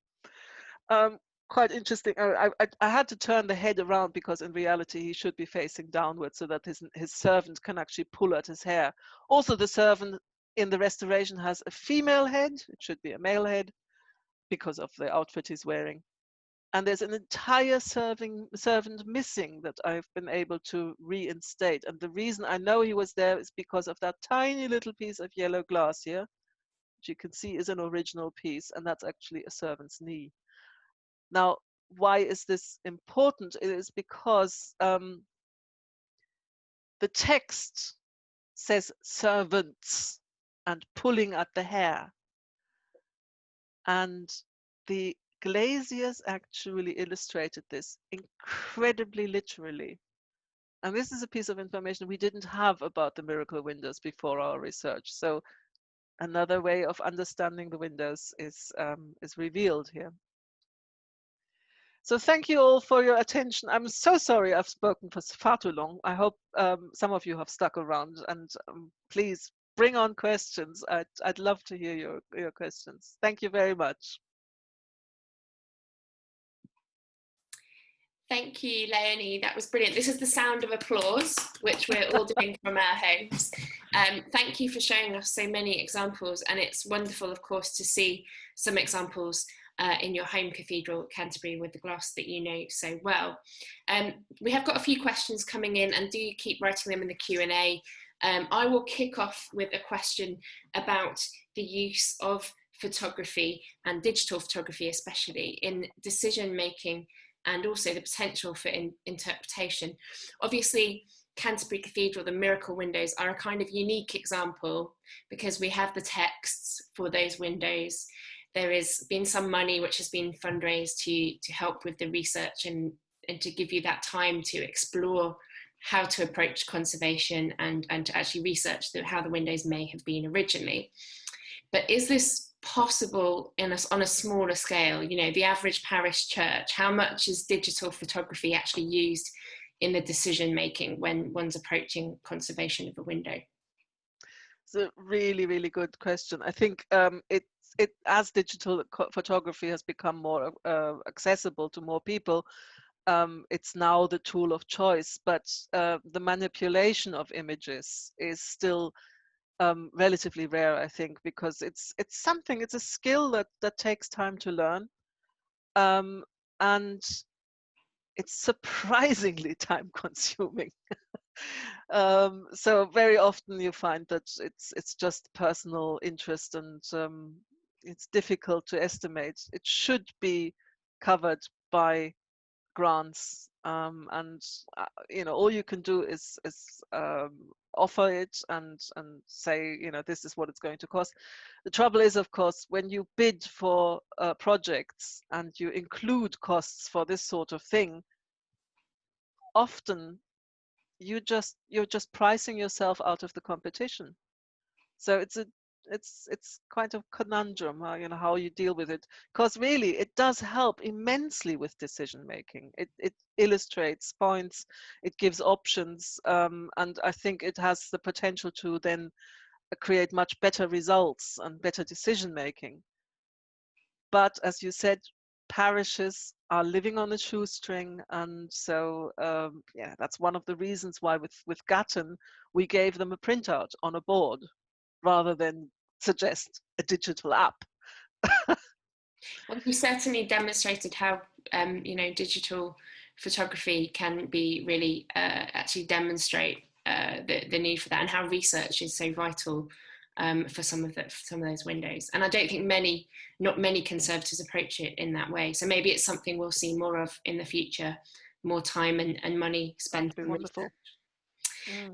Quite interesting. I had to turn the head around because in reality he should be facing downwards so that his servant can actually pull at his hair. Also, the servant in the restoration has a female head. It should be a male head because of the outfit he's wearing. And there's an entire servant missing that I've been able to reinstate. And the reason I know he was there is because of that tiny little piece of yellow glass here, which you can see is an original piece, and that's actually a servant's knee. Now, why is this important? It is because the text says servants and pulling at the hair. And the glaziers actually illustrated this incredibly literally. And this is a piece of information we didn't have about the miracle windows before our research. So another way of understanding the windows is revealed here. So thank you all for your attention. I'm so sorry I've spoken for far too long. I hope some of you have stuck around, and please bring on questions. I'd love to hear your questions. Thank you very much. Thank you, Léonie. That was brilliant. This is the sound of applause, which we're all doing from our homes. Thank you for showing us so many examples, and it's wonderful, of course, to see some examples in your home cathedral, Canterbury, with the glass that you know so well. We have got a few questions coming in, and do keep writing them in the Q&A. I will kick off with a question about the use of photography, and digital photography especially, in decision making, and also the potential for interpretation. Obviously, Canterbury Cathedral, the miracle windows, are a kind of unique example because we have the texts for those windows. There has been some money which has been fundraised to help with the research and to give you that time to explore how to approach conservation and to actually research how the windows may have been originally. But is this possible on a smaller scale? You know, the average parish church, how much is digital photography actually used in the decision making when one's approaching conservation of a window? It's a really, really good question. I think it as digital photography has become more accessible to more people, it's now the tool of choice. But the manipulation of images is still relatively rare, I think, because it's a skill that takes time to learn, and it's surprisingly time consuming. So very often you find that it's just personal interest, and it's difficult to estimate. It should be covered by grants, and you know, all you can do is offer it and say, you know, this is what it's going to cost. The trouble is, of course, when you bid for projects and you include costs for this sort of thing, often you're just pricing yourself out of the competition. So it's quite a conundrum, you know, how you deal with it, because really it does help immensely with decision making. It illustrates points, it gives options, and I think it has the potential to then create much better results and better decision making. But as you said, parishes are living on a shoestring, and so yeah, that's one of the reasons why with Gatton we gave them a printout on a board rather than suggest a digital app. Well, you certainly demonstrated how you know, digital photography can be really actually demonstrate the need for that, and how research is so vital for some of those windows. And I don't think not many conservators approach it in that way. So maybe it's something we'll see more of in the future, more time and money spent on Wonderful. research.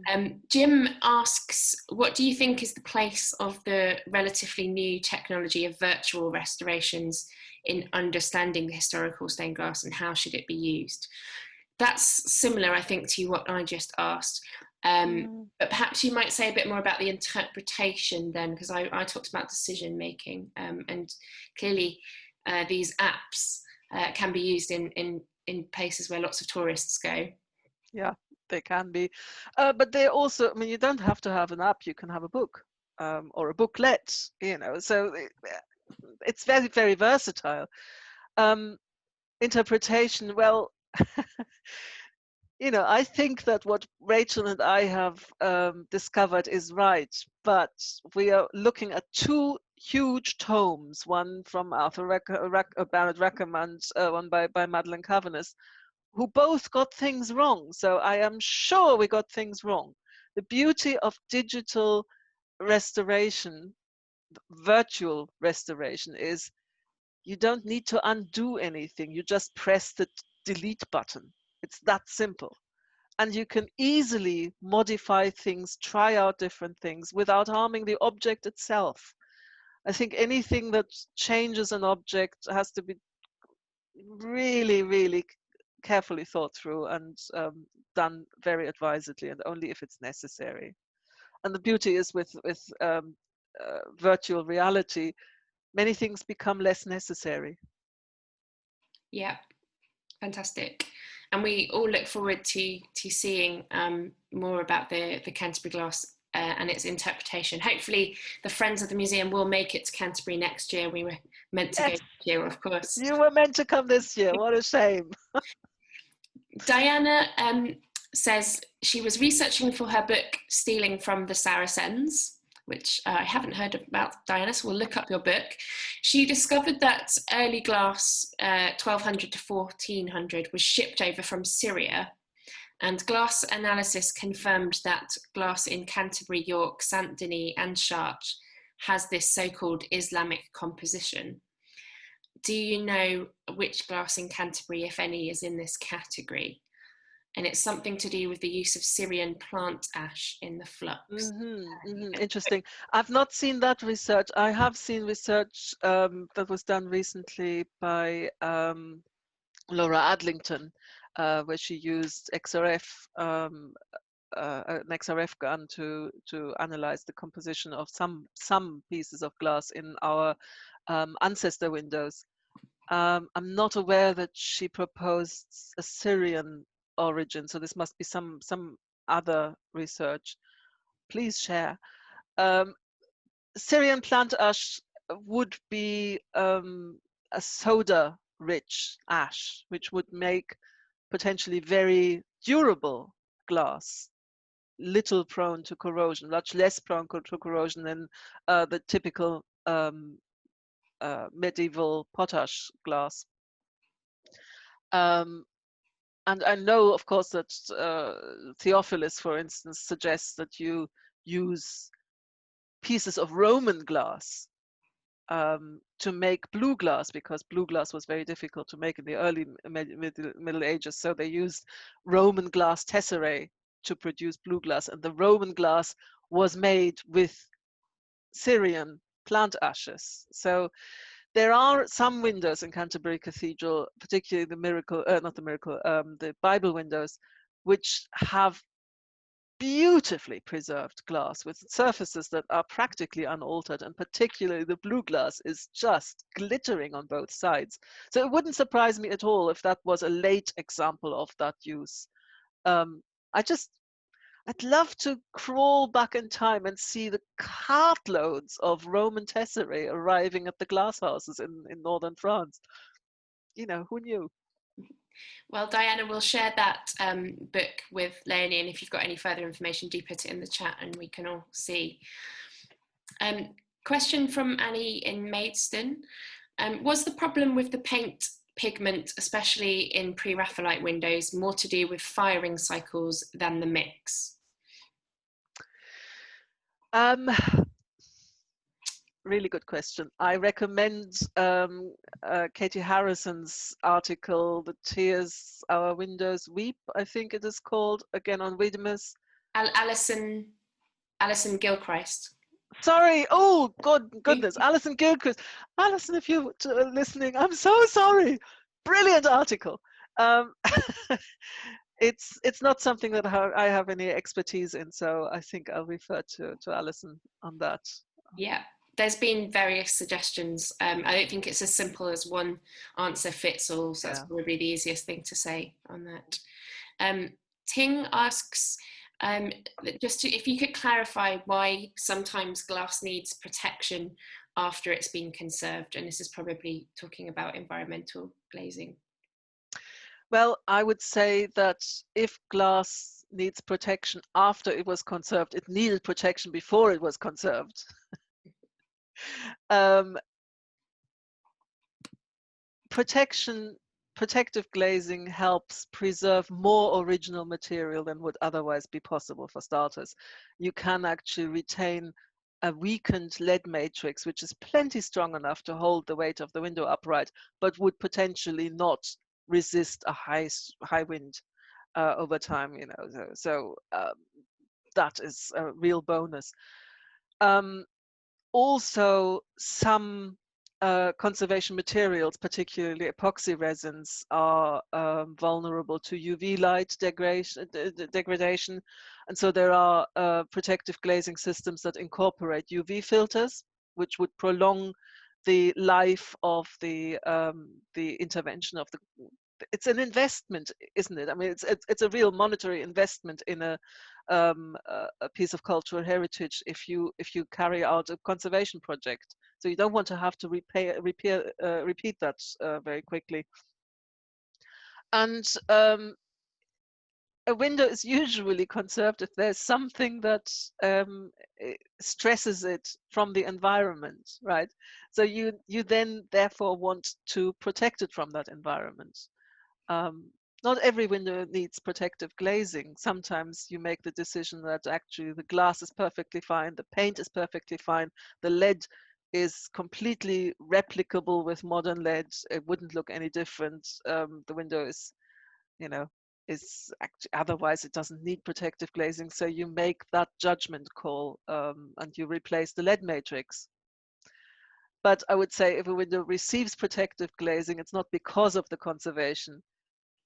Mm. Jim asks, what do you think is the place of the relatively new technology of virtual restorations in understanding the historical stained glass, and how should it be used? That's similar, I think, to what I just asked. But perhaps you might say a bit more about the interpretation then, because I talked about decision making, and clearly these apps can be used in places where lots of tourists go. Yeah, they can be, but they also, I mean, you don't have to have an app. You can have a book, or a booklet, you know. So it's very, very versatile. Interpretation, well, you know, I think that what Rachel and I have discovered is right, but we are looking at two huge tomes, one from Arthur Barrett Rackham, and one by Madeleine Cavaness, who both got things wrong. So I am sure we got things wrong. The beauty of digital restoration, virtual restoration, is you don't need to undo anything. You just press the delete button. It's that simple. And you can easily modify things, try out different things without harming the object itself. I think anything that changes an object has to be really, really carefully thought through and done very advisedly, and only if it's necessary. And the beauty is with virtual reality, many things become less necessary. Yeah, fantastic. And we all look forward to seeing more about the Canterbury glass and its interpretation. Hopefully the Friends of the Museum will make it to Canterbury next year. We were meant to go this year, of course. You were meant to come this year. What a shame. Diana says she was researching for her book Stealing from the Saracens, which I haven't heard about, Diana, so we'll look up your book. She discovered that early glass, 1200 to 1400, was shipped over from Syria, and glass analysis confirmed that glass in Canterbury, York, Saint Denis and Chartres has this so-called Islamic composition. Do you know which glass in Canterbury, if any, is in this category? And it's something to do with the use of Syrian plant ash in the flux. Interesting. I've not seen that research. I have seen research that was done recently by Laura Adlington, where she used XRF an XRF gun to analyze the composition of some pieces of glass in our ancestor windows. I'm not aware that she proposed a Syrian origin, so this must be some other research. Please share. Syrian plant ash would be a soda-rich ash, which would make potentially very durable glass, little prone to corrosion, much less prone to corrosion than the typical medieval potash glass. And I know, of course, that Theophilus, for instance, suggests that you use pieces of Roman glass to make blue glass, because blue glass was very difficult to make in the early Middle Ages. So they used Roman glass tesserae to produce blue glass, and the Roman glass was made with Syrian plant ashes. So there are some windows in Canterbury Cathedral, particularly the Bible windows, which have beautifully preserved glass with surfaces that are practically unaltered, and particularly the blue glass is just glittering on both sides. So it wouldn't surprise me at all if that was a late example of that use. I'd love to crawl back in time and see the cartloads of Roman tesserae arriving at the glass houses in northern France. You know, who knew? Well, Diana, we'll share that book with Léonie, and if you've got any further information, do put it in the chat and we can all see. Question from Annie in Maidstone. Was the problem with the paint pigment, especially in pre-Raphaelite windows, more to do with firing cycles than the mix? Really good question. I recommend Katie Harrison's article, "The Tears Our Windows Weep," I think it is called, again on Wiedemus. Alison Gilchrist. Sorry, oh goodness, Alison Gilchrist. Alison, if you're listening, I'm so sorry. Brilliant article. It's not something that I have any expertise in, so I think I'll refer to Alison on that. Yeah, there's been various suggestions. I don't think it's as simple as one answer fits all, so that's probably the easiest thing to say on that. Ting asks, if you could clarify why sometimes glass needs protection after it's been conserved, and this is probably talking about environmental glazing. Well, I would say that if glass needs protection after it was conserved, it needed protection before it was conserved. Protective glazing helps preserve more original material than would otherwise be possible. For starters, you can actually retain a weakened lead matrix, which is plenty strong enough to hold the weight of the window upright, but would potentially not resist a high wind over time. You know, so that is a real bonus. Also, some conservation materials, particularly epoxy resins, are vulnerable to UV light degradation, and so there are protective glazing systems that incorporate UV filters, which would prolong the life of the intervention of the. It's an investment, isn't it? I mean, it's a real monetary investment in a piece of cultural heritage if you carry out a conservation project. So you don't want to have to repeat that very quickly. And a window is usually conserved if there's something that stresses it from the environment, right? So you then therefore want to protect it from that environment. Not every window needs protective glazing. Sometimes you make the decision that actually the glass is perfectly fine, the paint is perfectly fine, the lead is completely replicable with modern lead. It wouldn't look any different. The window is, you know, is actually, otherwise it doesn't need protective glazing. So you make that judgment call and you replace the lead matrix. But I would say if a window receives protective glazing, it's not because of the conservation.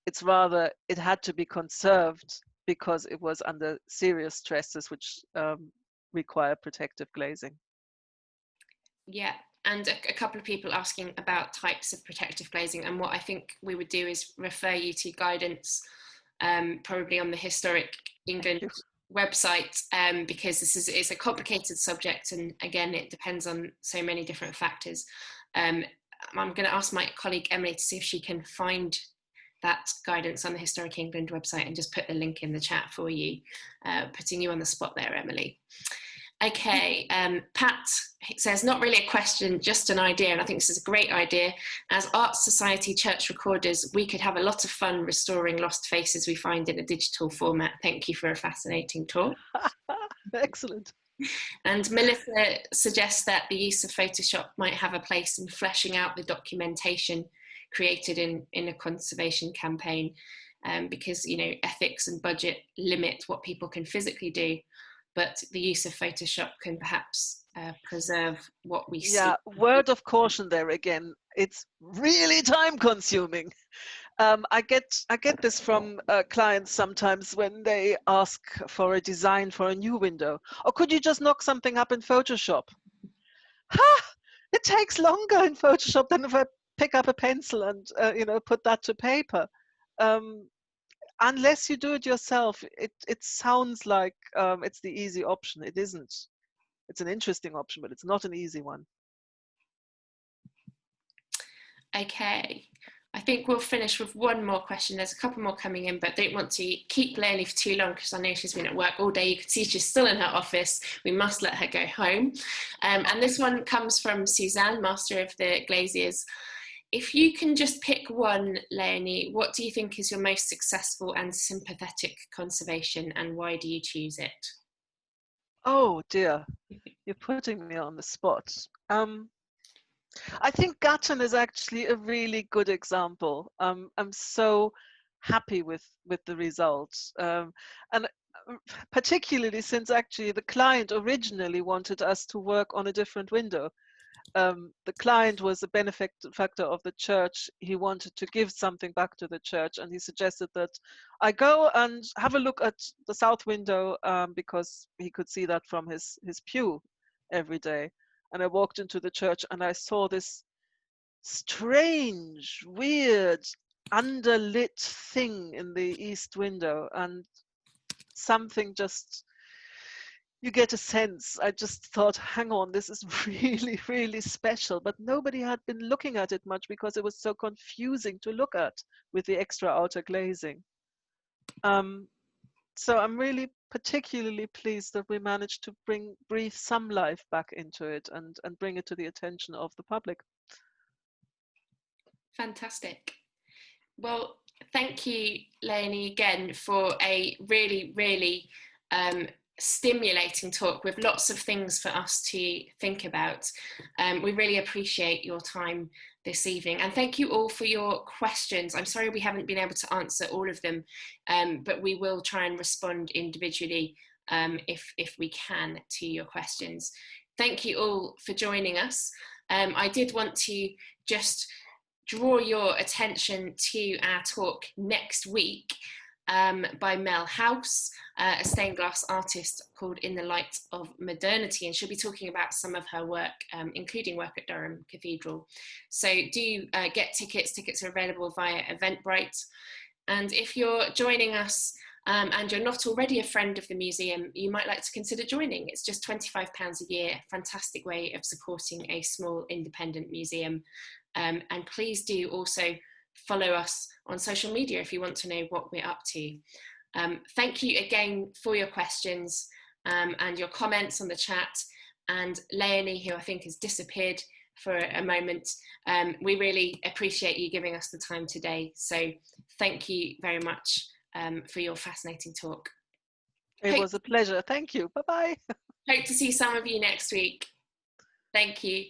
It's rather, it had to be conserved because it was under serious stresses which require protective glazing. Yeah, and a couple of people asking about types of protective glazing, and what I think we would do is refer you to guidance, probably on the Historic England website, because it's a complicated subject, and again it depends on so many different factors. I'm going to ask my colleague Emily to see if she can find that guidance on the Historic England website and just put the link in the chat for you, putting you on the spot there, Emily. Okay, Pat says, not really a question, just an idea, and I think this is a great idea. As Arts Society church recorders, we could have a lot of fun restoring lost faces we find in a digital format. Thank you for a fascinating talk. Excellent. And Melissa suggests that the use of Photoshop might have a place in fleshing out the documentation created in a conservation campaign, because, you know, ethics and budget limit what people can physically do, but the use of Photoshop can perhaps preserve what we see. Yeah, word of caution there again. It's really time consuming. I get this from clients sometimes when they ask for a design for a new window. Or could you just knock something up in Photoshop? Ha! It takes longer in Photoshop than if I pick up a pencil and put that to paper. Unless you do it yourself, it sounds like it's the easy option. It isn't. It's an interesting option, but it's not an easy one. Okay, I think we'll finish with one more question. There's a couple more coming in, but don't want to keep Léonie for too long because I know she's been at work all day. You can see she's still in her office. We must let her go home. And this one comes from Suzanne, Master of the Glaziers. If you can just pick one, Léonie, what do you think is your most successful and sympathetic conservation, and why do you choose it? Oh dear, you're putting me on the spot. I think Gatton is actually a really good example. I'm so happy with the results, and particularly since actually the client originally wanted us to work on a different window. The client was a benefactor of the church. He wanted to give something back to the church, and he suggested that I go and have a look at the south window, because he could see that from his pew every day. And I walked into the church and I saw this strange, weird, underlit thing in the east window, and something just, you get a sense. I just thought, hang on, this is really, really special. But nobody had been looking at it much because it was so confusing to look at with the extra outer glazing. So I'm really particularly pleased that we managed to breathe some life back into it and bring it to the attention of the public. Fantastic. Well, thank you, Léonie, again for a really, really stimulating talk with lots of things for us to think about. We really appreciate your time this evening, and thank you all for your questions. I'm sorry we haven't been able to answer all of them, but we will try and respond individually if we can to your questions. Thank you all for joining us. I did want to just draw your attention to our talk next week by Mel House, a stained glass artist called In the Light of Modernity, and she'll be talking about some of her work, including work at Durham Cathedral. So do get tickets. Tickets are available via Eventbrite. And if you're joining us and you're not already a friend of the museum, you might like to consider joining. It's just £25 a year, fantastic way of supporting a small independent museum. And please do also follow us on social media if you want to know what we're up to. Thank you again for your questions and your comments on the chat. And Léonie, who I think has disappeared for a moment, we really appreciate you giving us the time today. So thank you very much for your fascinating talk. It was a pleasure. Thank you. Bye-bye. Hope to see some of you next week. Thank you.